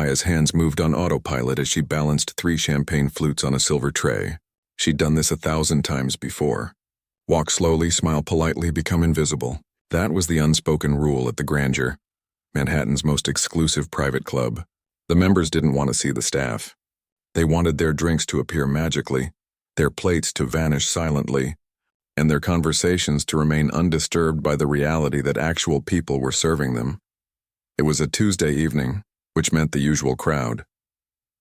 Maya's hands moved on autopilot as she balanced 3 champagne flutes on a silver tray. She'd done this 1,000 times before. Walk slowly, smile politely, become invisible. That was the unspoken rule at the Grandeur, Manhattan's most exclusive private club. The members didn't want to see the staff. They wanted their drinks to appear magically, their plates to vanish silently, and their conversations to remain undisturbed by the reality that actual people were serving them. It was a Tuesday evening, which meant the usual crowd.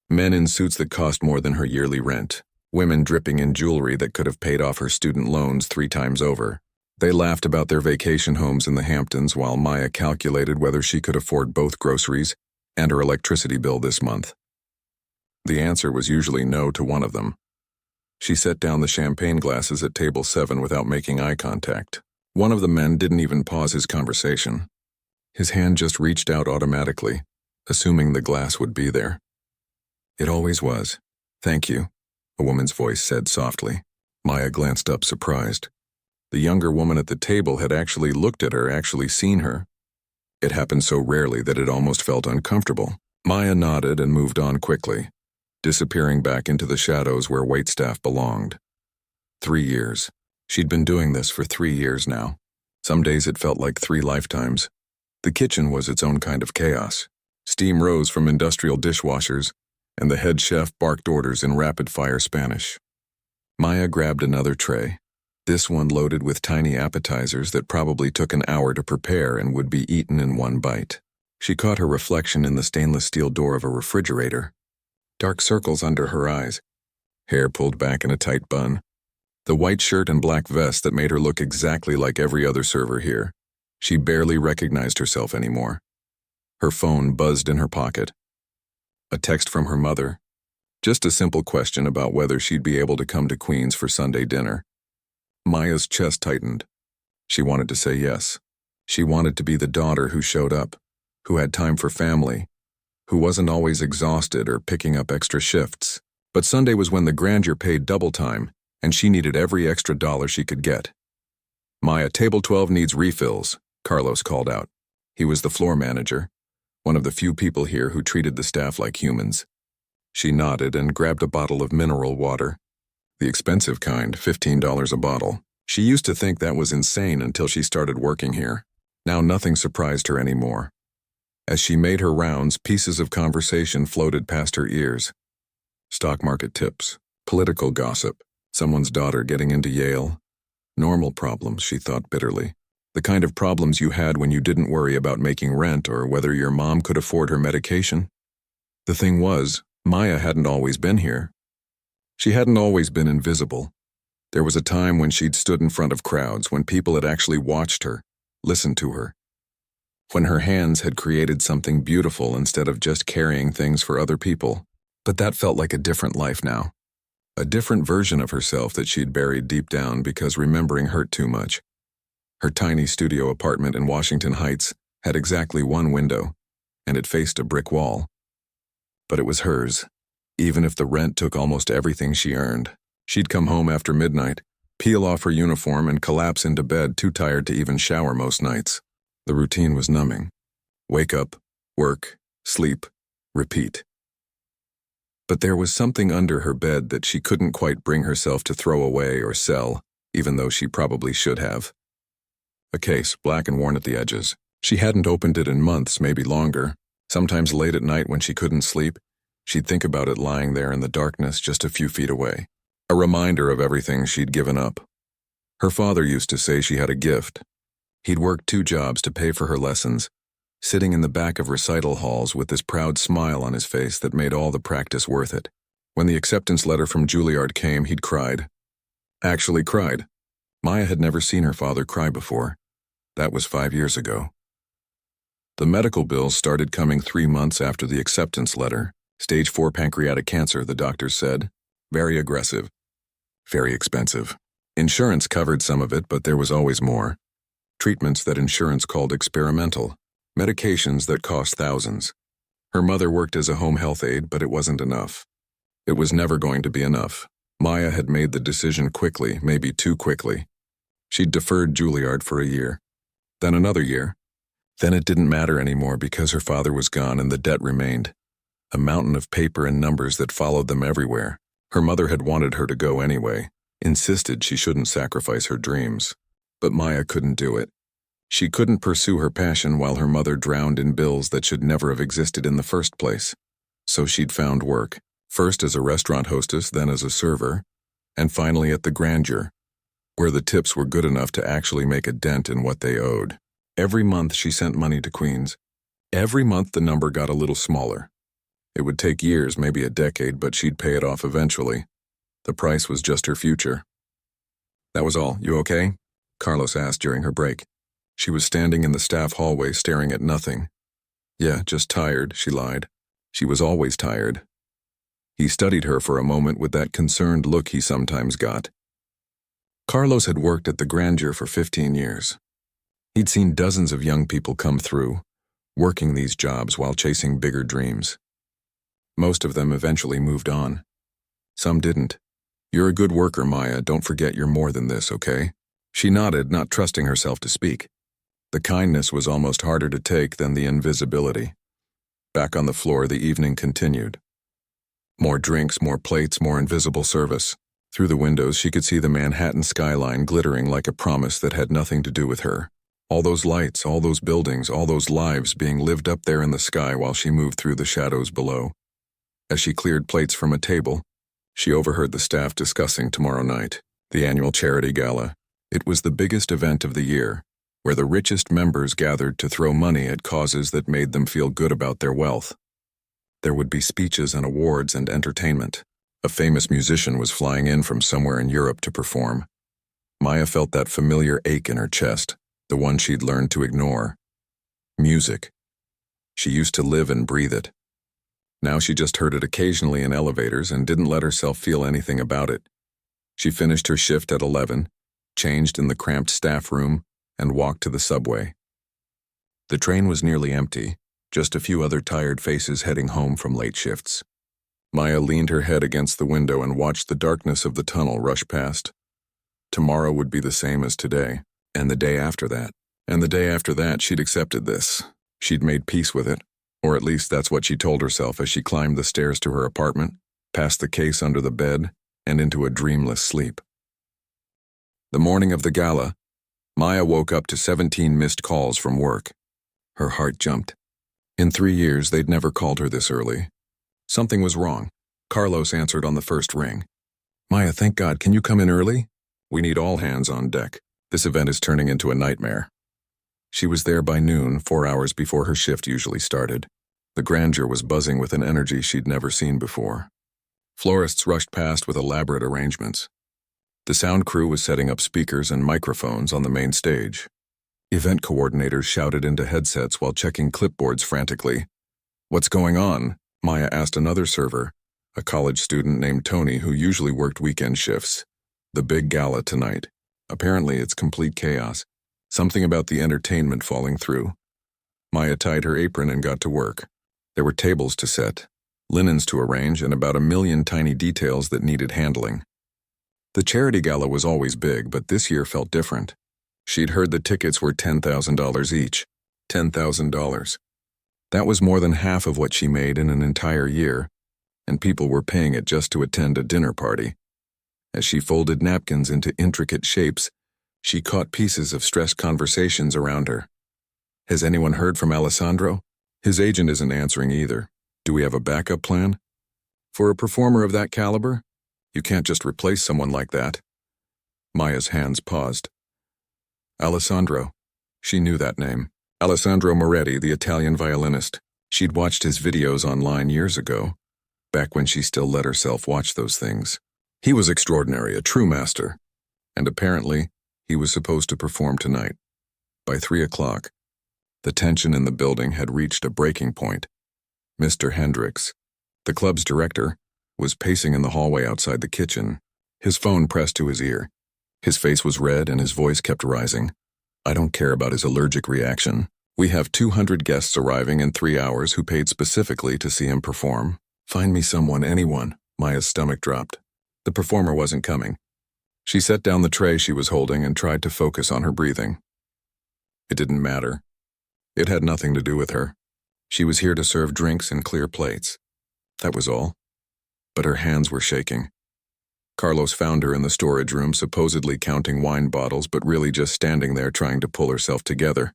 Men in suits that cost more than her yearly rent. Women dripping in jewelry that could have paid off her student loans 3 times over. They laughed about their vacation homes in the Hamptons while Maya calculated whether she could afford both groceries and her electricity bill this month. The answer was usually no to one of them. She set down the champagne glasses at table 7 without making eye contact. One of the men didn't even pause his conversation. His hand just reached out automatically, assuming the glass would be there. It always was. "Thank you," a woman's voice said softly. Maya glanced up, surprised. The younger woman at the table had actually looked at her, actually seen her. It happened so rarely that it almost felt uncomfortable. Maya nodded and moved on quickly, disappearing back into the shadows where waitstaff belonged. 3 years. She'd been doing this for 3 years now. Some days it felt like 3 lifetimes. The kitchen was its own kind of chaos. Steam rose from industrial dishwashers, and the head chef barked orders in rapid-fire Spanish. Maya grabbed another tray, this one loaded with tiny appetizers that probably took an hour to prepare and would be eaten in 1 bite. She caught her reflection in the stainless steel door of a refrigerator. Dark circles under her eyes, hair pulled back in a tight bun. The white shirt and black vest that made her look exactly like every other server here. She barely recognized herself anymore. Her phone buzzed in her pocket. A text from her mother. Just a simple question about whether she'd be able to come to Queens for Sunday dinner. Maya's chest tightened. She wanted to say yes. She wanted to be the daughter who showed up, who had time for family, who wasn't always exhausted or picking up extra shifts. But Sunday was when the Grandeur paid double time, and she needed every extra dollar she could get. "Maya, table 12 needs refills," Carlos called out. He was the floor manager, one of the few people here who treated the staff like humans. She nodded and grabbed a bottle of mineral water. The expensive kind, $15 a bottle. She used to think that was insane until she started working here. Now nothing surprised her anymore. As she made her rounds, pieces of conversation floated past her ears. Stock market tips, political gossip, someone's daughter getting into Yale. Normal problems, she thought bitterly. The kind of problems you had when you didn't worry about making rent or whether your mom could afford her medication. The thing was, Maya hadn't always been here. She hadn't always been invisible. There was a time when she'd stood in front of crowds, when people had actually watched her, listened to her. When her hands had created something beautiful instead of just carrying things for other people. But that felt like a different life now. A different version of herself that she'd buried deep down because remembering hurt too much. Her tiny studio apartment in Washington Heights had exactly 1 window, and it faced a brick wall. But it was hers, even if the rent took almost everything she earned. She'd come home after midnight, peel off her uniform and collapse into bed too tired to even shower most nights. The routine was numbing. Wake up, work, sleep, repeat. But there was something under her bed that she couldn't quite bring herself to throw away or sell, even though she probably should have. A case, black and worn at the edges. She hadn't opened it in months, maybe longer. Sometimes late at night when she couldn't sleep, she'd think about it lying there in the darkness just a few feet away. A reminder of everything she'd given up. Her father used to say she had a gift. He'd worked 2 jobs to pay for her lessons, sitting in the back of recital halls with this proud smile on his face that made all the practice worth it. When the acceptance letter from Juilliard came, he'd cried. Actually cried. Maya had never seen her father cry before. That was 5 years ago. The medical bills started coming 3 months after the acceptance letter. Stage 4 pancreatic cancer, the doctors said. Very aggressive. Very expensive. Insurance covered some of it, but there was always more. Treatments that insurance called experimental. Medications that cost thousands. Her mother worked as a home health aide, but it wasn't enough. It was never going to be enough. Maya had made the decision quickly, maybe too quickly. She'd deferred Juilliard for a year. Then another year. Then it didn't matter anymore because her father was gone and the debt remained. a mountain of paper and numbers that followed them everywhere. Her mother had wanted her to go anyway, insisted she shouldn't sacrifice her dreams. But Maya couldn't do it. She couldn't pursue her passion while her mother drowned in bills that should never have existed in the first place. So she'd found work, first as a restaurant hostess, then as a server, and finally at the Grandeur, where the tips were good enough to actually make a dent in what they owed. Every month she sent money to Queens. Every month the number got a little smaller. It would take years, maybe a decade, but she'd pay it off eventually. The price was just her future. "That was all. You okay?" Carlos asked during her break. She was standing in the staff hallway staring at nothing. "Yeah, just tired," she lied. She was always tired. He studied her for a moment with that concerned look he sometimes got. Carlos had worked at the Grandeur for 15 years. He'd seen dozens of young people come through, working these jobs while chasing bigger dreams. Most of them eventually moved on. Some didn't. "You're a good worker, Maya. Don't forget you're more than this, okay?" She nodded, not trusting herself to speak. The kindness was almost harder to take than the invisibility. Back on the floor, the evening continued. More drinks, more plates, more invisible service. Through the windows, she could see the Manhattan skyline glittering like a promise that had nothing to do with her. All those lights, all those buildings, all those lives being lived up there in the sky while she moved through the shadows below. As she cleared plates from a table, she overheard the staff discussing tomorrow night, the annual charity gala. It was the biggest event of the year, where the richest members gathered to throw money at causes that made them feel good about their wealth. There would be speeches and awards and entertainment. A famous musician was flying in from somewhere in Europe to perform. Maya felt that familiar ache in her chest, the one she'd learned to ignore. Music. She used to live and breathe it. Now she just heard it occasionally in elevators and didn't let herself feel anything about it. She finished her shift at 11, changed in the cramped staff room, and walked to the subway. The train was nearly empty, just a few other tired faces heading home from late shifts. Maya leaned her head against the window and watched the darkness of the tunnel rush past. Tomorrow would be the same as today, and the day after that. And the day after that, she'd accepted this. She'd made peace with it, or at least that's what she told herself as she climbed the stairs to her apartment, past the case under the bed, and into a dreamless sleep. The morning of the gala, Maya woke up to 17 missed calls from work. Her heart jumped. In 3 years, they'd never called her this early. Something was wrong. Carlos answered on the first ring. "Maya, thank God, can you come in early? We need all hands on deck. This event is turning into a nightmare." She was there by noon, 4 hours before her shift usually started. The Grandeur was buzzing with an energy she'd never seen before. Florists rushed past with elaborate arrangements. The sound crew was setting up speakers and microphones on the main stage. Event coordinators shouted into headsets while checking clipboards frantically. "What's going on?" Maya asked another server, a college student named Tony who usually worked weekend shifts. "The big gala tonight. Apparently it's complete chaos. Something about the entertainment falling through." Maya tied her apron and got to work. There were tables to set, linens to arrange, and about 1,000,000 tiny details that needed handling. The charity gala was always big, but this year felt different. She'd heard the tickets were $10,000 each. $10,000. That was more than half of what she made in an entire year, and people were paying it just to attend a dinner party. As she folded napkins into intricate shapes, she caught pieces of stressed conversations around her. "Has anyone heard from Alessandro? His agent isn't answering either. Do we have a backup plan? For a performer of that caliber? You can't just replace someone like that." Maya's hands paused. Alessandro. She knew that name. Alessandro Moretti, the Italian violinist. She'd watched his videos online years ago, back when she still let herself watch those things. He was extraordinary, a true master. And apparently, he was supposed to perform tonight. By 3 o'clock, the tension in the building had reached a breaking point. Mr. Hendricks, the club's director, was pacing in the hallway outside the kitchen, his phone pressed to his ear. His face was red and his voice kept rising. "I don't care about his allergic reaction. We have 200 guests arriving in 3 hours who paid specifically to see him perform. Find me someone, anyone." Maya's stomach dropped. The performer wasn't coming. She set down the tray she was holding and tried to focus on her breathing. It didn't matter. It had nothing to do with her. She was here to serve drinks and clear plates. That was all. But her hands were shaking. Carlos found her in the storage room, supposedly counting wine bottles, but really just standing there trying to pull herself together.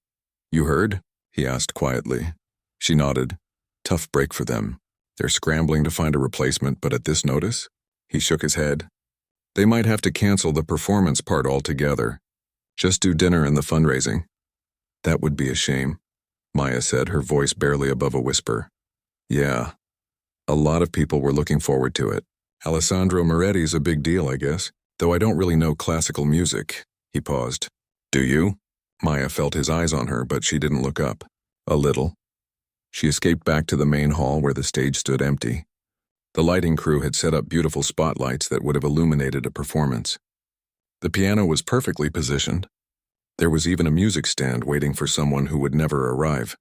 "You heard?" he asked quietly. She nodded. Tough break for them. They're scrambling to find a replacement, but at this notice? He shook his head. They might have to cancel the performance part altogether. Just do dinner and the fundraising. That would be a shame, Maya said, her voice barely above a whisper. Yeah. A lot of people were looking forward to it. Alessandro Moretti's a big deal, I guess, though I don't really know classical music. He paused. Do you? Maya felt his eyes on her, but she didn't look up. A little. She escaped back to the main hall where the stage stood empty. The lighting crew had set up beautiful spotlights that would have illuminated a performance. The piano was perfectly positioned. There was even a music stand waiting for someone who would never arrive.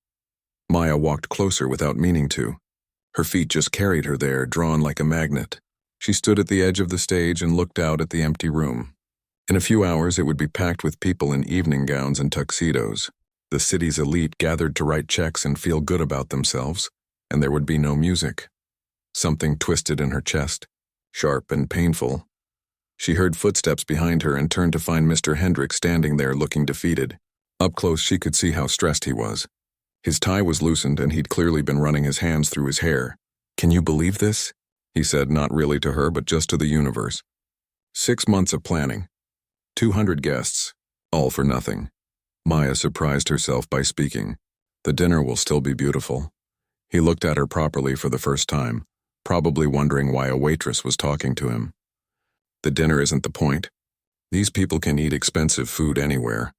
Maya walked closer without meaning to. Her feet just carried her there, drawn like a magnet. She stood at the edge of the stage and looked out at the empty room. In a few hours, it would be packed with people in evening gowns and tuxedos. The city's elite gathered to write checks and feel good about themselves, and there would be no music. Something twisted in her chest, sharp and painful. She heard footsteps behind her and turned to find Mr. Hendricks standing there looking defeated. Up close, she could see how stressed he was. His tie was loosened and he'd clearly been running his hands through his hair. Can you believe this? He said, not really to her, but just to the universe. 6 months of planning. 200 guests. All for nothing. Maya surprised herself by speaking. The dinner will still be beautiful. He looked at her properly for the first time, probably wondering why a waitress was talking to him. The dinner isn't the point. These people can eat expensive food anywhere.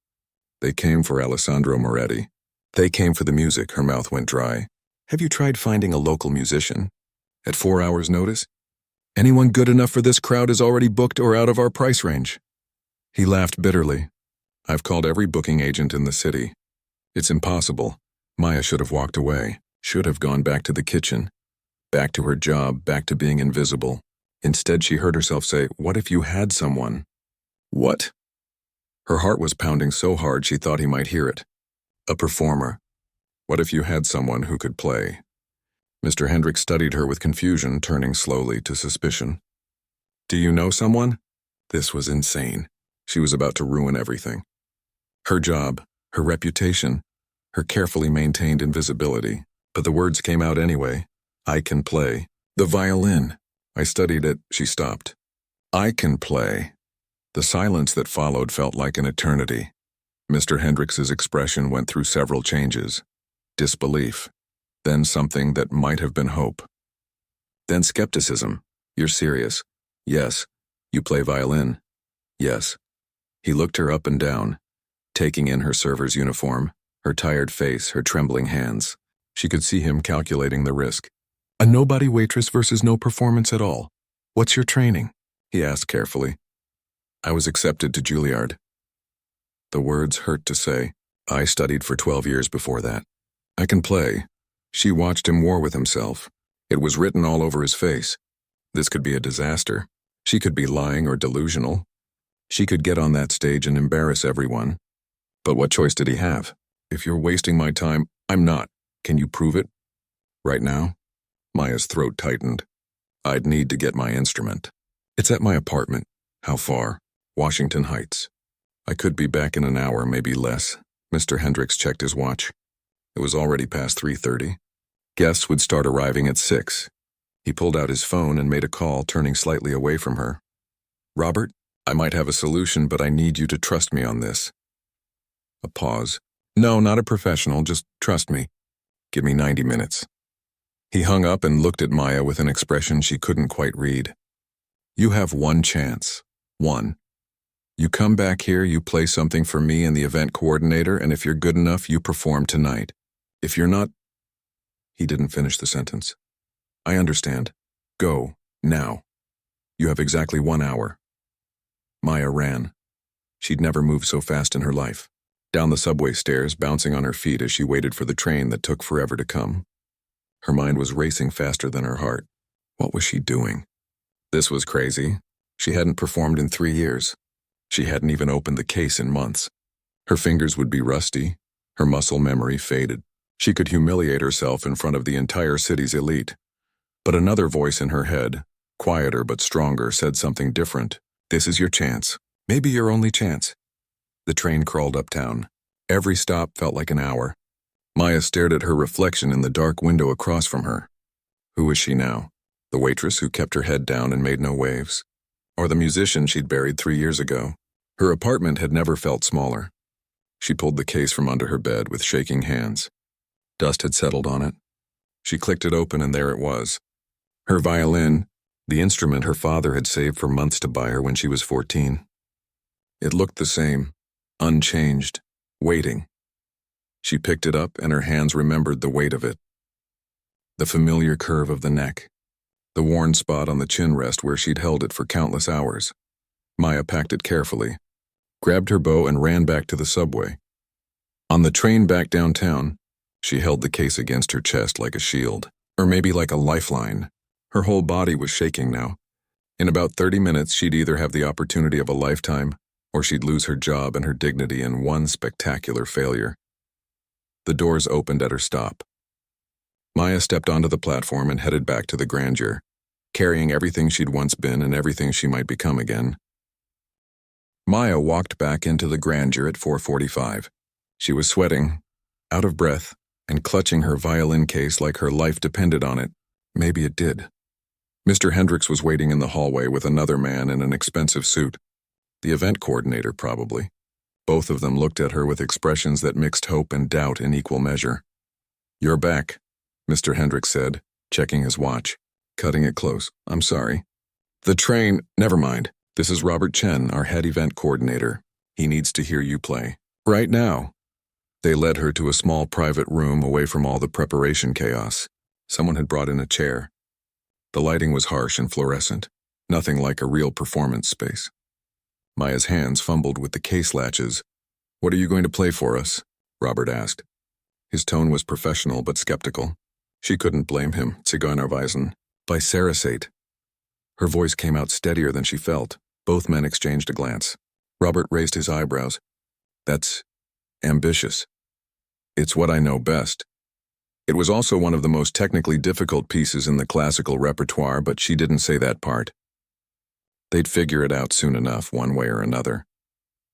They came for Alessandro Moretti. They came for the music. Her mouth went dry. Have you tried finding a local musician? At 4 hours' notice? Anyone good enough for this crowd is already booked or out of our price range. He laughed bitterly. I've called every booking agent in the city. It's impossible. Maya should have walked away, should have gone back to the kitchen, back to her job, back to being invisible. Instead, she heard herself say, what if you had someone? What? Her heart was pounding so hard she thought he might hear it. A performer. What if you had someone who could play? Mr. Hendricks studied her with confusion, turning slowly to suspicion. Do you know someone? This was insane. She was about to ruin everything. Her job, her reputation, her carefully maintained invisibility. But the words came out anyway. I can play. The violin. I studied it. She stopped. I can play. The silence that followed felt like an eternity. Mr. Hendricks's expression went through several changes. Disbelief. Then something that might have been hope. Then skepticism. You're serious? Yes. You play violin? Yes. He looked her up and down, taking in her server's uniform, her tired face, her trembling hands. She could see him calculating the risk. A nobody waitress versus no performance at all. What's your training? He asked carefully. I was accepted to Juilliard. The words hurt to say. I studied for 12 years before that. I can play. She watched him war with himself. It was written all over his face. This could be a disaster. She could be lying or delusional. She could get on that stage and embarrass everyone. But what choice did he have? If you're wasting my time, I'm not. Can you prove it? Right now? Maya's throat tightened. I'd need to get my instrument. It's at my apartment. How far? Washington Heights. I could be back in an hour, maybe less. Mr. Hendricks checked his watch. It was already past 3:30. Guests would start arriving at 6. He pulled out his phone and made a call, turning slightly away from her. Robert, I might have a solution, but I need you to trust me on this. A pause. No, not a professional, just trust me. Give me 90 minutes. He hung up and looked at Maya with an expression she couldn't quite read. You have one chance. One. You come back here, you play something for me and the event coordinator, and if you're good enough, you perform tonight. If you're not... He didn't finish the sentence. I understand. Go, now. You have exactly 1 hour. Maya ran. She'd never moved so fast in her life. Down the subway stairs, bouncing on her feet as she waited for the train that took forever to come. Her mind was racing faster than her heart. What was she doing? This was crazy. She hadn't performed in 3 years. She hadn't even opened the case in months. Her fingers would be rusty, her muscle memory faded. She could humiliate herself in front of the entire city's elite. But another voice in her head, quieter but stronger, said something different. This is your chance. Maybe your only chance. The train crawled uptown. Every stop felt like an hour. Maya stared at her reflection in the dark window across from her. Who was she now? The waitress who kept her head down and made no waves? Or the musician she'd buried 3 years ago? Her apartment had never felt smaller. She pulled the case from under her bed with shaking hands. Dust had settled on it. She clicked it open and there it was. Her violin, the instrument her father had saved for months to buy her when she was 14. It looked the same, unchanged, waiting. She picked it up and her hands remembered the weight of it. The familiar curve of the neck. The worn spot on the chin rest where she'd held it for countless hours. Maya packed it carefully, grabbed her bow and ran back to the subway. On the train back downtown, she held the case against her chest like a shield, or maybe like a lifeline. Her whole body was shaking now. In about 30 minutes, she'd either have the opportunity of a lifetime, or she'd lose her job and her dignity in one spectacular failure. The doors opened at her stop. Maya stepped onto the platform and headed back to the grandeur, carrying everything she'd once been and everything she might become again. Maya walked back into the grandeur at 4:45. She was sweating, out of breath, and clutching her violin case like her life depended on it. Maybe it did. Mr. Hendricks was waiting in the hallway with another man in an expensive suit. The event coordinator, probably. Both of them looked at her with expressions that mixed hope and doubt in equal measure. "You're back," Mr. Hendricks said, checking his watch. "Cutting it close. I'm sorry." "The train, never mind. This is Robert Chen, our head event coordinator. He needs to hear you play. Right now." They led her to a small private room away from all the preparation chaos. Someone had brought in a chair. The lighting was harsh and fluorescent, nothing like a real performance space. Maya's hands fumbled with the case latches. "What are you going to play for us?" Robert asked. His tone was professional but skeptical. She couldn't blame him. Zigeunerweisen by Sarasate. Her voice came out steadier than she felt. Both men exchanged a glance. Robert raised his eyebrows. "That's ambitious." "It's what I know best." It was also one of the most technically difficult pieces in the classical repertoire, but she didn't say that part. They'd figure it out soon enough, one way or another.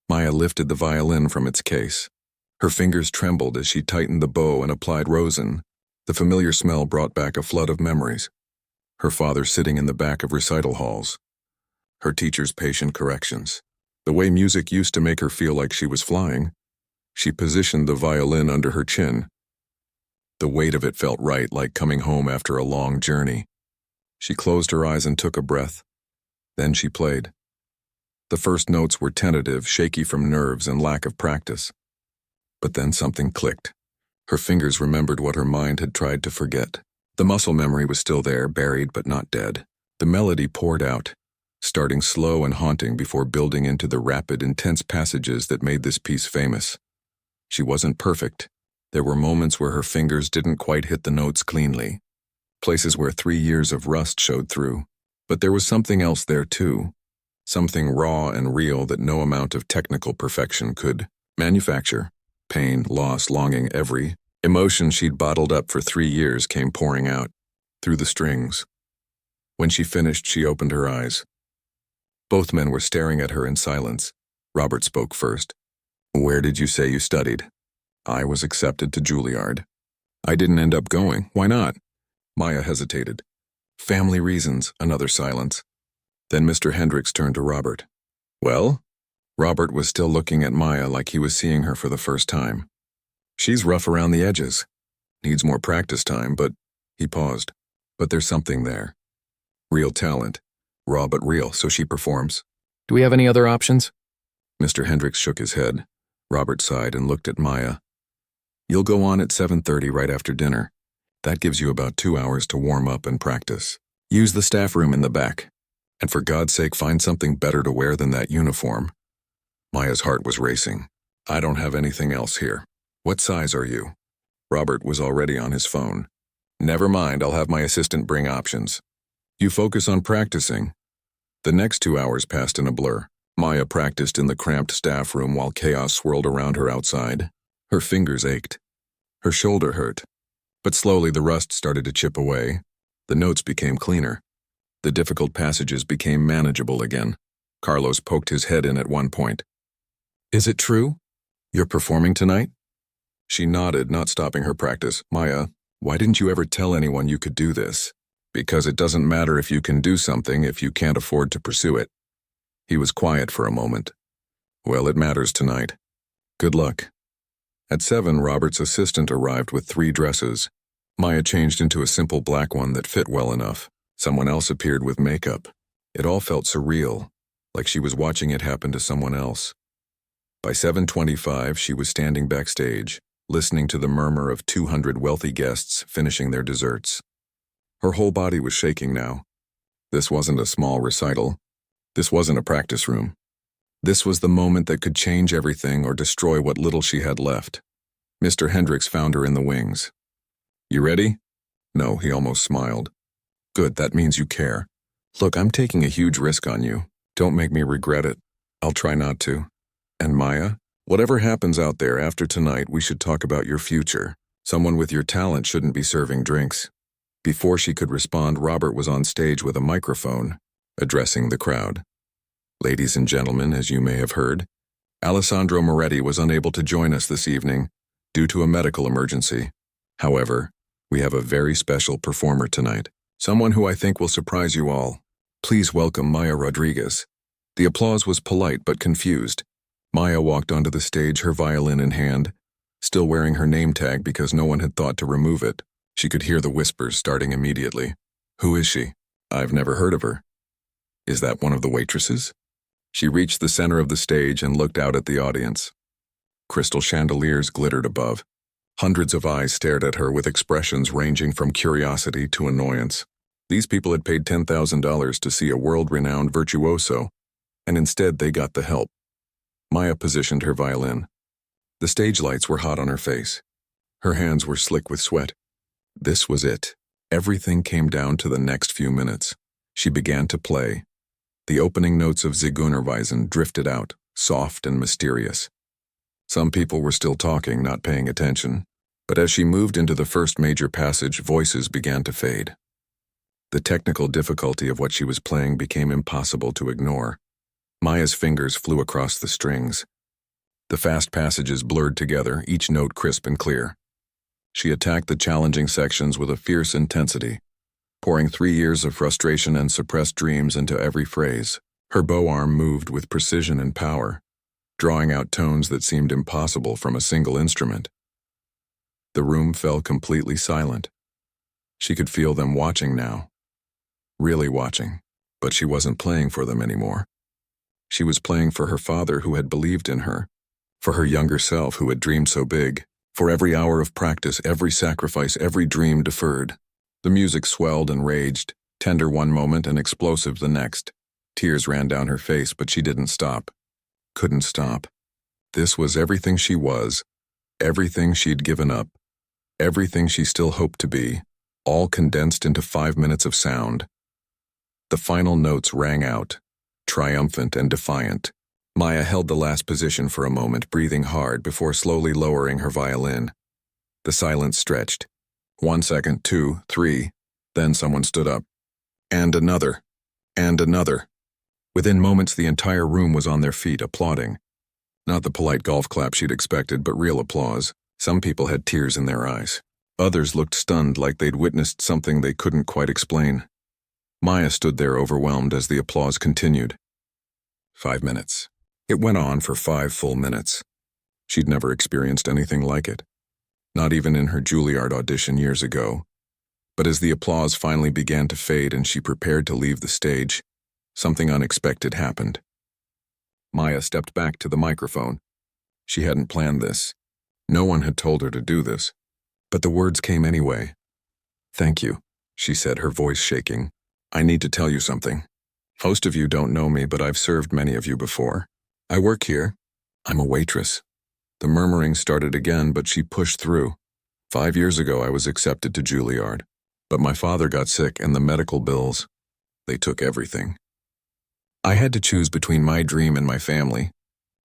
Maya lifted the violin from its case. Her fingers trembled as she tightened the bow and applied rosin. The familiar smell brought back a flood of memories. Her father sitting in the back of recital halls. Her teacher's patient corrections. The way music used to make her feel like she was flying. She positioned the violin under her chin. The weight of it felt right, like coming home after a long journey. She closed her eyes and took a breath. Then she played. The first notes were tentative, shaky from nerves and lack of practice. But then something clicked. Her fingers remembered what her mind had tried to forget. The muscle memory was still there, buried but not dead. The melody poured out, starting slow and haunting before building into the rapid, intense passages that made this piece famous. She wasn't perfect. There were moments where her fingers didn't quite hit the notes cleanly, places where 3 years of rust showed through. But there was something else there too, something raw and real that no amount of technical perfection could manufacture. Pain, loss, longing, every emotion she'd bottled up for 3 years came pouring out, through the strings. When she finished, she opened her eyes. Both men were staring at her in silence. Robert spoke first. "Where did you say you studied?" "I was accepted to Juilliard." "I didn't end up going. Why not?" Maya hesitated. "Family reasons," another silence. Then Mr. Hendricks turned to Robert. "Well?" Robert was still looking at Maya like he was seeing her for the first time. "She's rough around the edges. Needs more practice time, but..." He paused. "But there's something there. Real talent. Raw but real, so she performs." "Do we have any other options?" Mr. Hendricks shook his head. Robert sighed and looked at Maya. "You'll go on at 7:30 right after dinner. That gives you about 2 hours to warm up and practice. Use the staff room in the back. And for God's sake, find something better to wear than that uniform." Maya's heart was racing. "I don't have anything else here. What size are you?" Robert was already on his phone. "Never mind, I'll have my assistant bring options. You focus on practicing." The next 2 hours passed in a blur. Maya practiced in the cramped staff room while chaos swirled around her outside. Her fingers ached. Her shoulder hurt. But slowly the rust started to chip away. The notes became cleaner. The difficult passages became manageable again. Carlos poked his head in at one point. "Is it true? You're performing tonight?" She nodded, not stopping her practice. "Maya, why didn't you ever tell anyone you could do this?" "Because it doesn't matter if you can do something if you can't afford to pursue it." He was quiet for a moment. "Well, it matters tonight. Good luck." At 7, Robert's assistant arrived with 3 dresses. Maya changed into a simple black one that fit well enough. Someone else appeared with makeup. It all felt surreal, like she was watching it happen to someone else. By 7:25, she was standing backstage, listening to the murmur of 200 wealthy guests finishing their desserts. Her whole body was shaking now. This wasn't a small recital. This wasn't a practice room. This was the moment that could change everything or destroy what little she had left. Mr. Hendricks found her in the wings. "You ready?" "No," he almost smiled. "Good, that means you care. Look, I'm taking a huge risk on you. Don't make me regret it. I'll try not to. And Maya, whatever happens out there after tonight, we should talk about your future. Someone with your talent shouldn't be serving drinks." Before she could respond, Robert was on stage with a microphone, addressing the crowd. "Ladies and gentlemen, as you may have heard, Alessandro Moretti was unable to join us this evening due to a medical emergency. However, we have a very special performer tonight, someone who I think will surprise you all. Please welcome Maya Rodriguez." The applause was polite but confused. Maya walked onto the stage, her violin in hand, still wearing her name tag because no one had thought to remove it. She could hear the whispers starting immediately. "Who is she? I've never heard of her. Is that one of the waitresses?" She reached the center of the stage and looked out at the audience. Crystal chandeliers glittered above. Hundreds of eyes stared at her with expressions ranging from curiosity to annoyance. These people had paid $10,000 to see a world-renowned virtuoso, and instead they got the help. Maya positioned her violin. The stage lights were hot on her face. Her hands were slick with sweat. This was it. Everything came down to the next few minutes. She began to play. The opening notes of Zigeunerweisen drifted out, soft and mysterious. Some people were still talking, not paying attention. But as she moved into the first major passage, voices began to fade. The technical difficulty of what she was playing became impossible to ignore. Maya's fingers flew across the strings. The fast passages blurred together, each note crisp and clear. She attacked the challenging sections with a fierce intensity, pouring 3 years of frustration and suppressed dreams into every phrase. Her bow arm moved with precision and power, drawing out tones that seemed impossible from a single instrument. The room fell completely silent. She could feel them watching now. Really watching, but she wasn't playing for them anymore. She was playing for her father who had believed in her, for her younger self who had dreamed so big, for every hour of practice, every sacrifice, every dream deferred. The music swelled and raged, tender one moment and explosive the next. Tears ran down her face, but she didn't stop. Couldn't stop. This was everything she was, everything she'd given up, everything she still hoped to be, all condensed into 5 minutes of sound. The final notes rang out, triumphant and defiant. Maya held the last position for a moment, breathing hard before slowly lowering her violin. The silence stretched. 1 second, 2, 3, then someone stood up. And another. And another. Within moments, the entire room was on their feet, applauding. Not the polite golf clap she'd expected, but real applause. Some people had tears in their eyes. Others looked stunned, like they'd witnessed something they couldn't quite explain. Maya stood there overwhelmed as the applause continued. 5 minutes. It went on for 5 full minutes. She'd never experienced anything like it. Not even in her Juilliard audition years ago. But as the applause finally began to fade and she prepared to leave the stage, something unexpected happened. Maya stepped back to the microphone. She hadn't planned this. No one had told her to do this. But the words came anyway. "Thank you," she said, her voice shaking. "I need to tell you something. Most of you don't know me, but I've served many of you before. I work here. I'm a waitress." The murmuring started again, but she pushed through. 5 years ago, I was accepted to Juilliard. But my father got sick and the medical bills, they took everything. I had to choose between my dream and my family.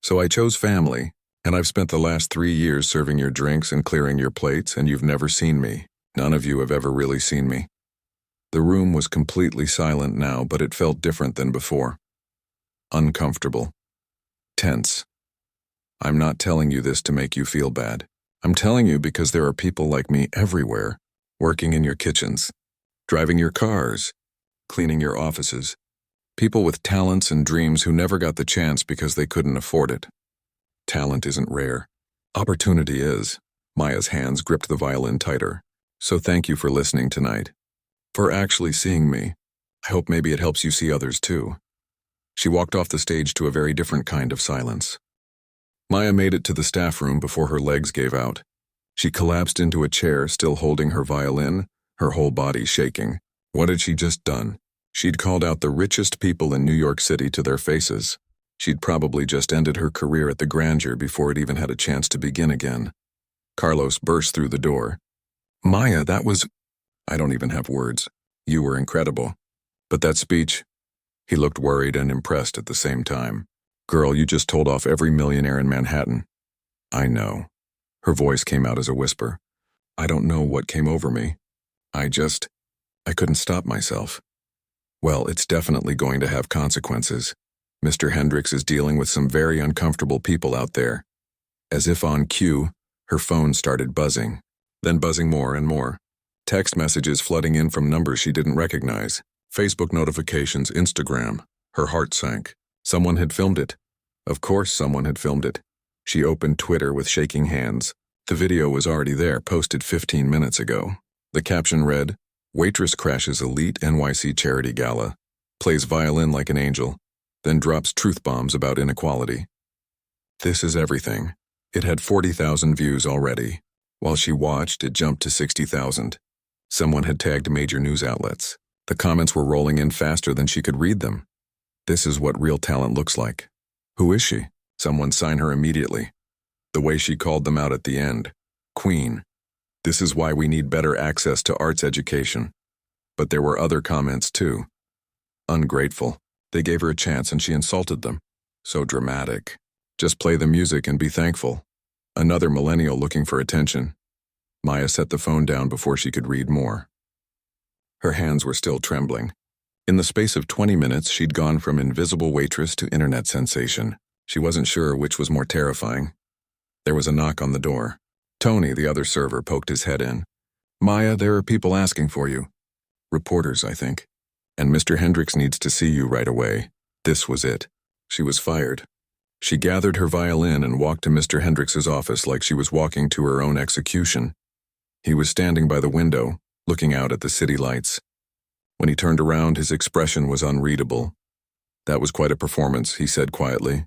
So I chose family, and I've spent the last 3 years serving your drinks and clearing your plates, and you've never seen me. None of you have ever really seen me. The room was completely silent now, but it felt different than before. Uncomfortable. Tense. I'm not telling you this to make you feel bad. I'm telling you because there are people like me everywhere, working in your kitchens, driving your cars, cleaning your offices. People with talents and dreams who never got the chance because they couldn't afford it. Talent isn't rare. Opportunity is. Maya's hands gripped the violin tighter. So thank you for listening tonight. For actually seeing me. I hope maybe it helps you see others too. She walked off the stage to a very different kind of silence. Maya made it to the staff room before her legs gave out. She collapsed into a chair, still holding her violin, her whole body shaking. What had she just done? She'd called out the richest people in New York City to their faces. She'd probably just ended her career at the grandeur before it even had a chance to begin again. Carlos burst through the door. Maya, that was... I don't even have words. You were incredible. But that speech... He looked worried and impressed at the same time. Girl, you just told off every millionaire in Manhattan. I know. Her voice came out as a whisper. I don't know what came over me. I couldn't stop myself. Well, it's definitely going to have consequences. Mr. Hendricks is dealing with some very uncomfortable people out there. As if on cue, her phone started buzzing, then buzzing more and more. Text messages flooding in from numbers she didn't recognize. Facebook notifications, Instagram. Her heart sank. Someone had filmed it. Of course someone had filmed it. She opened Twitter with shaking hands. The video was already there, posted 15 minutes ago. The caption read, Waitress crashes elite NYC charity gala, plays violin like an angel, then drops truth bombs about inequality. This is everything. It had 40,000 views already. While she watched, it jumped to 60,000. Someone had tagged major news outlets. The comments were rolling in faster than she could read them. This is what real talent looks like. Who is she? Someone sign her immediately. The way she called them out at the end. Queen. This is why we need better access to arts education. But there were other comments too. Ungrateful. They gave her a chance and she insulted them. So dramatic. Just play the music and be thankful. Another millennial looking for attention. Maya set the phone down before she could read more. Her hands were still trembling. In the space of 20 minutes, she'd gone from invisible waitress to internet sensation. She wasn't sure which was more terrifying. There was a knock on the door. Tony, the other server, poked his head in. Maya, there are people asking for you. Reporters, I think. And Mr. Hendricks needs to see you right away. This was it. She was fired. She gathered her violin and walked to Mr. Hendricks's office like she was walking to her own execution. He was standing by the window, looking out at the city lights. When he turned around, his expression was unreadable. That was quite a performance, he said quietly.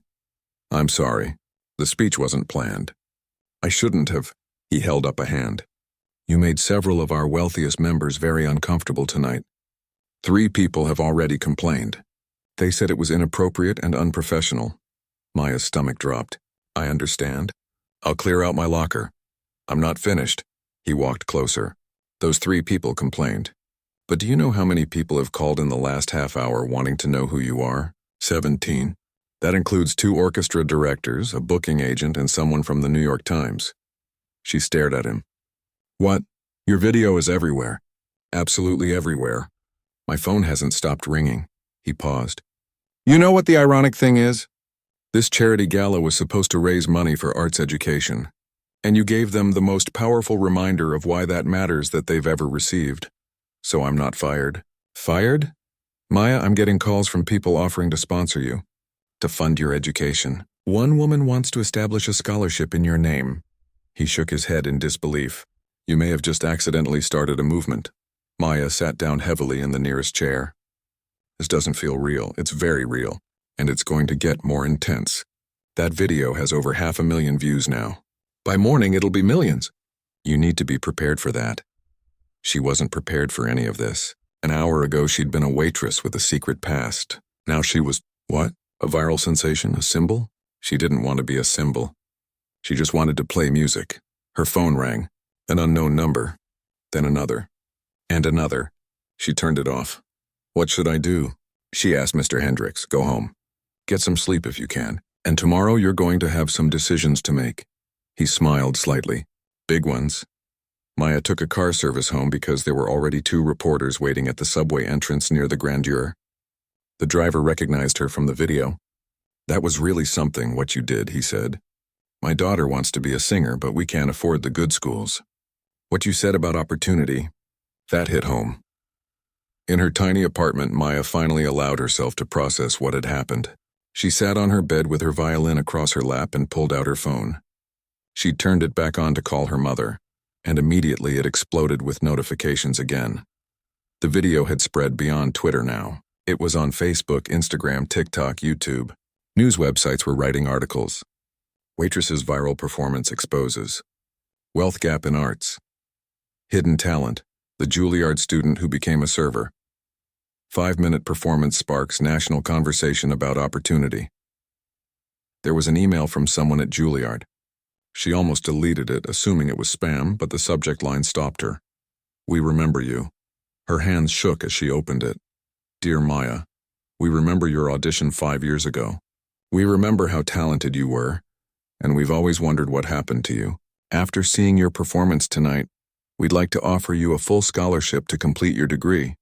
I'm sorry. The speech wasn't planned. I shouldn't have. He held up a hand. You made several of our wealthiest members very uncomfortable tonight. 3 people have already complained. They said it was inappropriate and unprofessional. Maya's stomach dropped. I understand. I'll clear out my locker. I'm not finished. He walked closer. Those 3 people complained. But do you know how many people have called in the last half hour wanting to know who you are? 17. That includes 2 orchestra directors, a booking agent, and someone from the New York Times. She stared at him. What? Your video is everywhere. Absolutely everywhere. My phone hasn't stopped ringing. He paused. You know what the ironic thing is? This charity gala was supposed to raise money for arts education. And you gave them the most powerful reminder of why that matters that they've ever received. So I'm not fired. Fired? Maya, I'm getting calls from people offering to sponsor you. To fund your education. One woman wants to establish a scholarship in your name. He shook his head in disbelief. You may have just accidentally started a movement. Maya sat down heavily in the nearest chair. This doesn't feel real. It's very real. And it's going to get more intense. That video has over 500,000 views now. By morning, it'll be millions. You need to be prepared for that. She wasn't prepared for any of this. An hour ago, she'd been a waitress with a secret past. Now she was, what? A viral sensation? A symbol? She didn't want to be a symbol. She just wanted to play music. Her phone rang. An unknown number. Then another. And another. She turned it off. What should I do? She asked Mr. Hendricks. Go home. Get some sleep if you can. And tomorrow you're going to have some decisions to make. He smiled slightly. Big ones. Maya took a car service home because there were already 2 reporters waiting at the subway entrance near the grandeur. The driver recognized her from the video. "That was really something, what you did," he said. "My daughter wants to be a singer, but we can't afford the good schools. What you said about opportunity, that hit home." In her tiny apartment, Maya finally allowed herself to process what had happened. She sat on her bed with her violin across her lap and pulled out her phone. She turned it back on to call her mother, and immediately it exploded with notifications again. The video had spread beyond Twitter now. It was on Facebook, Instagram, TikTok, YouTube. News websites were writing articles. Waitress's viral performance exposes wealth gap in arts. Hidden talent, the Juilliard student who became a server. 5-minute performance sparks national conversation about opportunity. There was an email from someone at Juilliard. She almost deleted it, assuming it was spam, but the subject line stopped her. "We remember you." Her hands shook as she opened it. "Dear Maya, we remember your audition 5 years ago. We remember how talented you were, and we've always wondered what happened to you. After seeing your performance tonight, we'd like to offer you a full scholarship to complete your degree.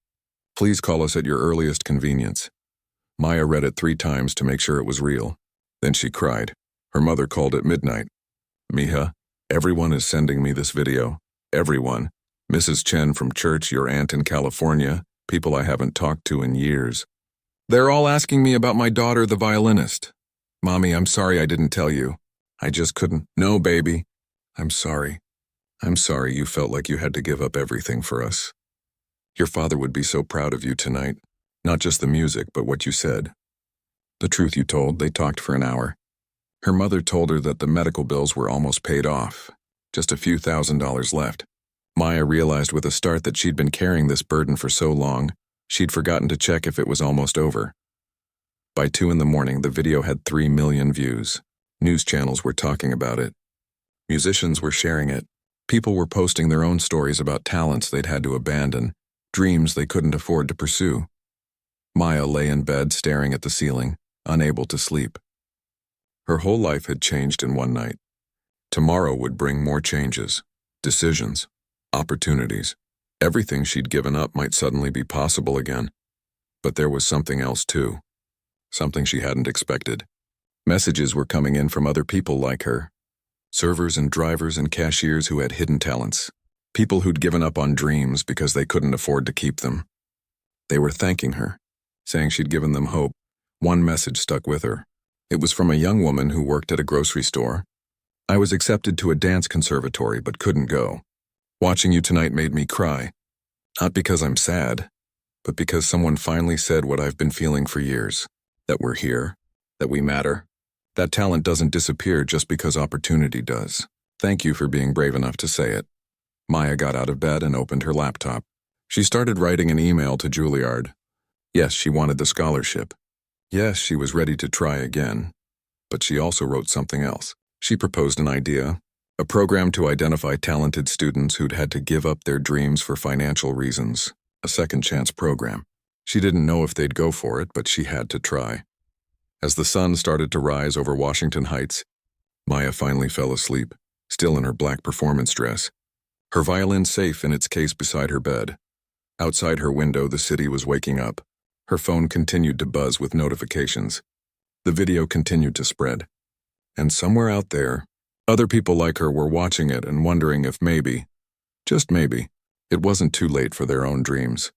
Please call us at your earliest convenience." Maya read it 3 times to make sure it was real. Then she cried. Her mother called at midnight. "Mija, everyone is sending me this video. Everyone. Mrs. Chen from church, your aunt in California, people I haven't talked to in years. They're all asking me about my daughter, the violinist. Mommy, I'm sorry I didn't tell you. I just couldn't. No, baby. I'm sorry. I'm sorry you felt like you had to give up everything for us. Your father would be so proud of you tonight. Not just the music, but what you said. The truth you told, they talked for an hour." Her mother told her that the medical bills were almost paid off. Just a few $1,000s left. Maya realized with a start that she'd been carrying this burden for so long, she'd forgotten to check if it was almost over. By 2 in the morning, the video had 3 million views. News channels were talking about it. Musicians were sharing it. People were posting their own stories about talents they'd had to abandon, dreams they couldn't afford to pursue. Maya lay in bed staring at the ceiling, unable to sleep. Her whole life had changed in one night. Tomorrow would bring more changes, decisions, opportunities. Everything she'd given up might suddenly be possible again. But there was something else too. Something she hadn't expected. Messages were coming in from other people like her. Servers and drivers and cashiers who had hidden talents. People who'd given up on dreams because they couldn't afford to keep them. They were thanking her, saying she'd given them hope. One message stuck with her. It was from a young woman who worked at a grocery store. "I was accepted to a dance conservatory but couldn't go. Watching you tonight made me cry. Not because I'm sad, but because someone finally said what I've been feeling for years. That we're here, that we matter. That talent doesn't disappear just because opportunity does. Thank you for being brave enough to say it." Maya got out of bed and opened her laptop. She started writing an email to Juilliard. Yes, she wanted the scholarship. Yes, she was ready to try again. But she also wrote something else. She proposed an idea, a program to identify talented students who'd had to give up their dreams for financial reasons, a second chance program. She didn't know if they'd go for it, but she had to try. As the sun started to rise over Washington Heights, Maya finally fell asleep, still in her black performance dress. Her violin safe in its case beside her bed. Outside her window, the city was waking up. Her phone continued to buzz with notifications. The video continued to spread. And somewhere out there, other people like her were watching it and wondering if maybe, just maybe, it wasn't too late for their own dreams.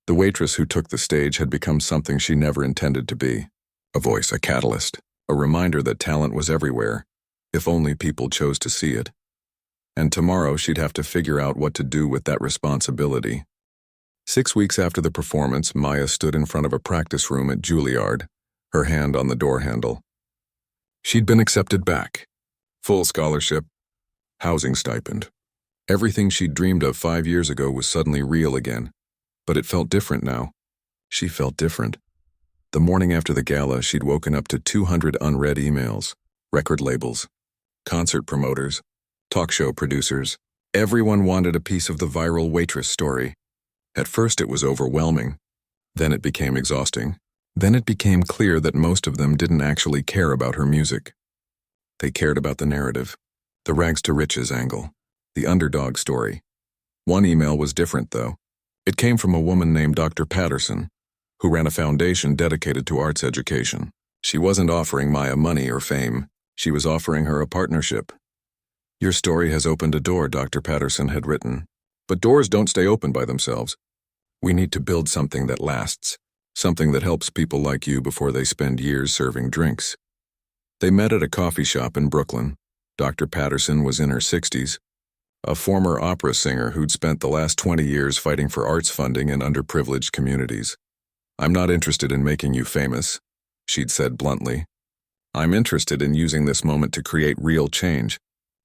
The waitress who took the stage had become something she never intended to be. A voice, a catalyst, a reminder that talent was everywhere, if only people chose to see it. And tomorrow she'd have to figure out what to do with that responsibility. 6 weeks after the performance, Maya stood in front of a practice room at Juilliard, her hand on the door handle. She'd been accepted back. Full scholarship, housing stipend. Everything she'd dreamed of 5 years ago was suddenly real again. But it felt different now. She felt different. The morning after the gala, she'd woken up to 200 unread emails, record labels, concert promoters, talk show producers. Everyone wanted a piece of the viral Waitress story. At first it was overwhelming. Then it became exhausting. Then it became clear that most of them didn't actually care about her music. They cared about the narrative, the rags to riches angle, the underdog story. One email was different, though. It came from a woman named Dr. Patterson, who ran a foundation dedicated to arts education. She wasn't offering Maya money or fame. She was offering her a partnership. "Your story has opened a door," Dr. Patterson had written. "But doors don't stay open by themselves. We need to build something that lasts, something that helps people like you before they spend years serving drinks." They met at a coffee shop in Brooklyn. Dr. Patterson was in her 60s, a former opera singer who'd spent the last 20 years fighting for arts funding in underprivileged communities. "I'm not interested in making you famous," she'd said bluntly. "I'm interested in using this moment to create real change."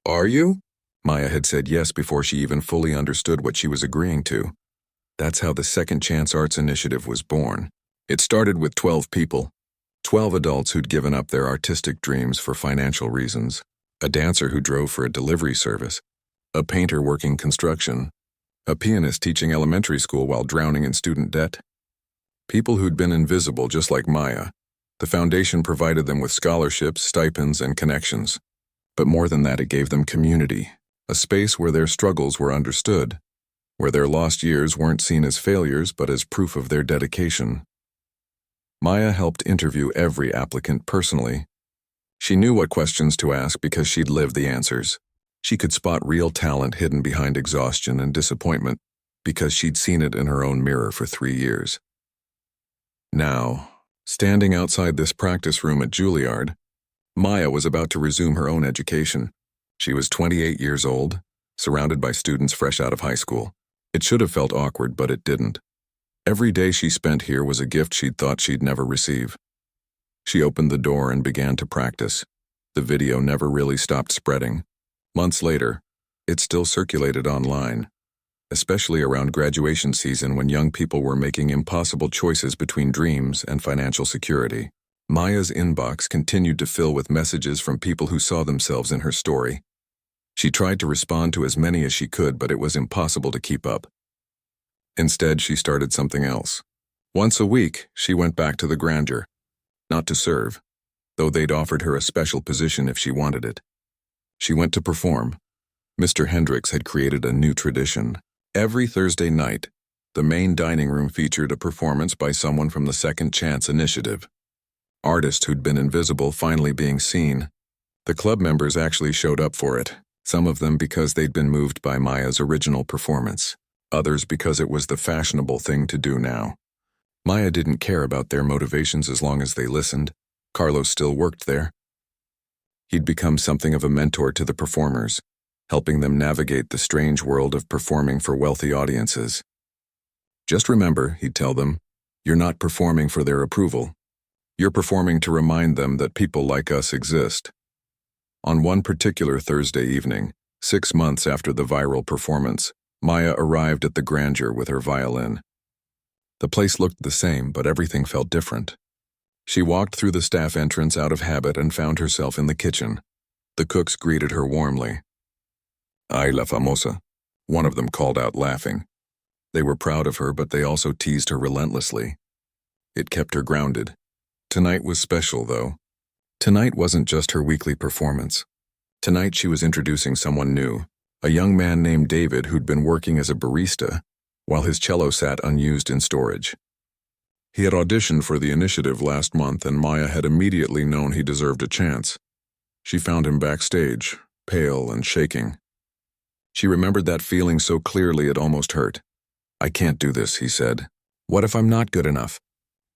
"Are you?" Maya had said yes before she even fully understood what she was agreeing to. That's how the Second Chance Arts Initiative was born. It started with 12 people, 12 adults who'd given up their artistic dreams for financial reasons, a dancer who drove for a delivery service, a painter working construction, a pianist teaching elementary school while drowning in student debt. People who'd been invisible just like Maya. The foundation provided them with scholarships, stipends, and connections. But more than that, it gave them community, a space where their struggles were understood, where their lost years weren't seen as failures but as proof of their dedication. Maya helped interview every applicant personally. She knew what questions to ask because she'd lived the answers. She could spot real talent hidden behind exhaustion and disappointment because she'd seen it in her own mirror for 3 years. Now, standing outside this practice room at Juilliard, Maya was about to resume her own education. She was 28 years old, surrounded by students fresh out of high school. It should have felt awkward, but it didn't. Every day she spent here was a gift she'd thought she'd never receive. She opened the door and began to practice. The video never really stopped spreading. Months later, it still circulated online, especially around graduation season when young people were making impossible choices between dreams and financial security. Maya's inbox continued to fill with messages from people who saw themselves in her story. She tried to respond to as many as she could, but it was impossible to keep up. Instead, she started something else. Once a week, she went back to the grandeur. Not to serve, though they'd offered her a special position if she wanted it. She went to perform. Mr. Hendricks had created a new tradition. Every Thursday night, the main dining room featured a performance by someone from the Second Chance Initiative. Artists who'd been invisible finally being seen. The club members actually showed up for it, some of them because they'd been moved by Maya's original performance, others because it was the fashionable thing to do now. Maya didn't care about their motivations as long as they listened. Carlos still worked there. He'd become something of a mentor to the performers, helping them navigate the strange world of performing for wealthy audiences. "Just remember," he'd tell them, "you're not performing for their approval. You're performing to remind them that people like us exist." On one particular Thursday evening, 6 months after the viral performance, Maya arrived at the grandeur with her violin. The place looked the same, but everything felt different. She walked through the staff entrance out of habit and found herself in the kitchen. The cooks greeted her warmly. "Ay, la famosa," one of them called out, laughing. They were proud of her, but they also teased her relentlessly. It kept her grounded. Tonight was special, though. Tonight wasn't just her weekly performance. Tonight she was introducing someone new, a young man named David who'd been working as a barista, while his cello sat unused in storage. He had auditioned for the initiative last month, and Maya had immediately known he deserved a chance. She found him backstage, pale and shaking. She remembered that feeling so clearly it almost hurt. "I can't do this," he said. "What if I'm not good enough?"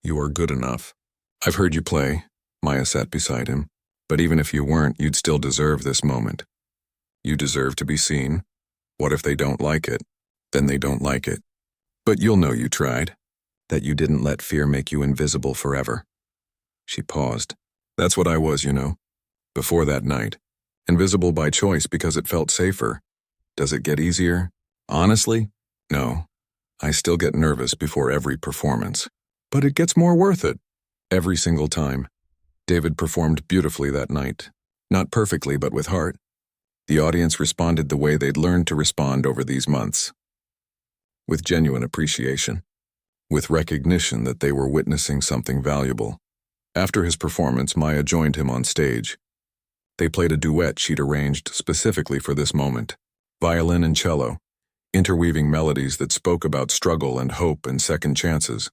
"You are good enough. I've heard you play." Maya sat beside him. "But even if you weren't, you'd still deserve this moment. You deserve to be seen. What if they don't like it? Then they don't like it. But you'll know you tried. That you didn't let fear make you invisible forever." She paused. "That's what I was, you know. Before that night. Invisible by choice because it felt safer. Does it get easier? Honestly? No. I still get nervous before every performance. But it gets more worth it. Every single time." David performed beautifully that night. Not perfectly, but with heart. The audience responded the way they'd learned to respond over these months. With genuine appreciation. With recognition that they were witnessing something valuable. After his performance, Maya joined him on stage. They played a duet she'd arranged specifically for this moment. Violin and cello, interweaving melodies that spoke about struggle and hope and second chances.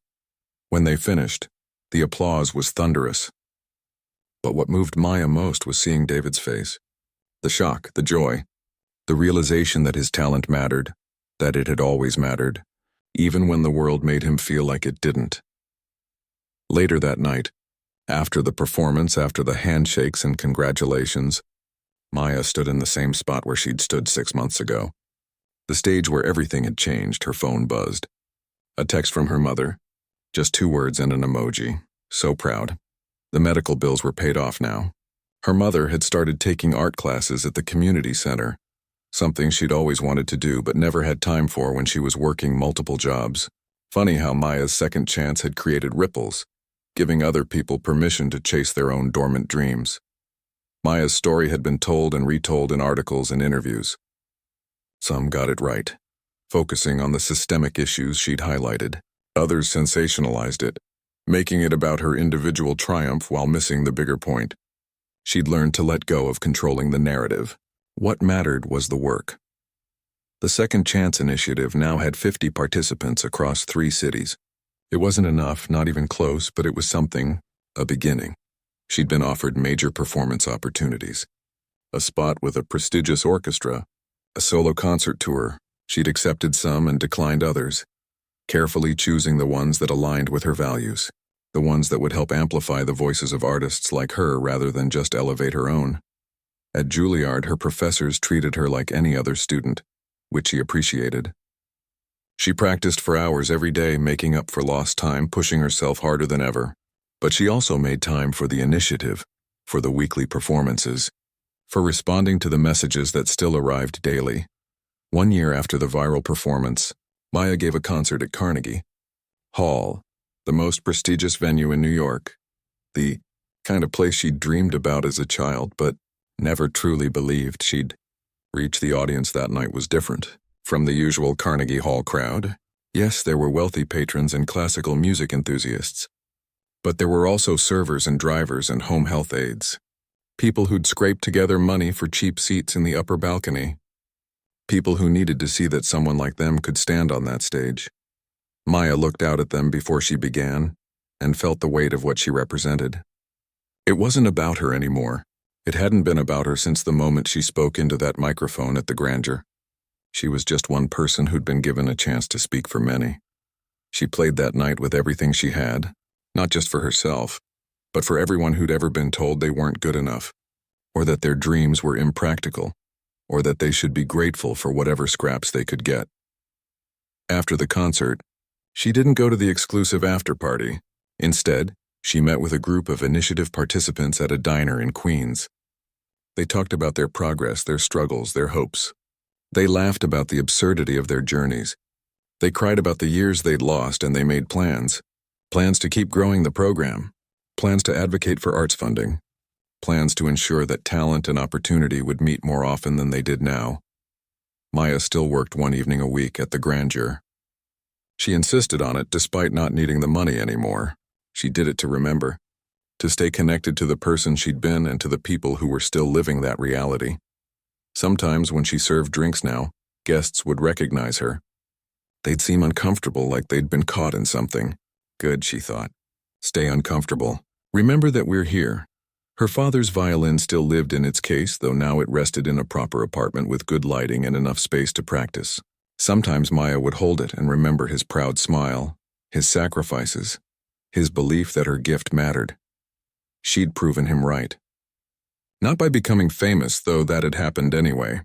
When they finished, the applause was thunderous. But what moved Maya most was seeing David's face. The shock, the joy, the realization that his talent mattered, that it had always mattered, even when the world made him feel like it didn't. Later that night, after the performance, after the handshakes and congratulations, Maya stood in the same spot where she'd stood 6 months ago. The stage where everything had changed. Her phone buzzed. A text from her mother. Just 2 words and an emoji. So proud. The medical bills were paid off now. Her mother had started taking art classes at the community center, something she'd always wanted to do but never had time for when she was working multiple jobs. Funny how Maya's second chance had created ripples, giving other people permission to chase their own dormant dreams. Maya's story had been told and retold in articles and interviews. Some got it right, focusing on the systemic issues she'd highlighted. Others sensationalized it, making it about her individual triumph while missing the bigger point. She'd learned to let go of controlling the narrative. What mattered was the work. The Second Chance Initiative now had 50 participants across 3 cities. It wasn't enough, not even close, but it was something, a beginning. She'd been offered major performance opportunities. A spot with a prestigious orchestra, a solo concert tour. She'd accepted some and declined others, carefully choosing the ones that aligned with her values, the ones that would help amplify the voices of artists like her rather than just elevate her own. At Juilliard, her professors treated her like any other student, which she appreciated. She practiced for hours every day, making up for lost time, pushing herself harder than ever. But she also made time for the initiative, for the weekly performances, for responding to the messages that still arrived daily. 1 year after the viral performance, Maya gave a concert at Carnegie Hall, the most prestigious venue in New York, the kind of place she'd dreamed about as a child, but never truly believed she'd reach. The audience that night was different from the usual Carnegie Hall crowd. Yes, there were wealthy patrons and classical music enthusiasts, but there were also servers and drivers and home health aides, people who'd scraped together money for cheap seats in the upper balcony, people who needed to see that someone like them could stand on that stage. Maya looked out at them before she began and felt the weight of what she represented. It wasn't about her anymore. It hadn't been about her since the moment she spoke into that microphone at the grandeur. She was just one person who'd been given a chance to speak for many. She played that night with everything she had, not just for herself, but for everyone who'd ever been told they weren't good enough, or that their dreams were impractical, or that they should be grateful for whatever scraps they could get. After the concert, she didn't go to the exclusive after-party. Instead, she met with a group of initiative participants at a diner in Queens. They talked about their progress, their struggles, their hopes. They laughed about the absurdity of their journeys. They cried about the years they'd lost, and they made plans. Plans to keep growing the program. Plans to advocate for arts funding. Plans to ensure that talent and opportunity would meet more often than they did now. Maya still worked 1 evening a week at the grandeur. She insisted on it despite not needing the money anymore. She did it to remember, to stay connected to the person she'd been and to the people who were still living that reality. Sometimes when she served drinks now, guests would recognize her. They'd seem uncomfortable, like they'd been caught in something. Good, she thought. Stay uncomfortable. Remember that we're here. Her father's violin still lived in its case, though now it rested in a proper apartment with good lighting and enough space to practice. Sometimes Maya would hold it and remember his proud smile, his sacrifices, his belief that her gift mattered. She'd proven him right. Not by becoming famous, though that had happened anyway.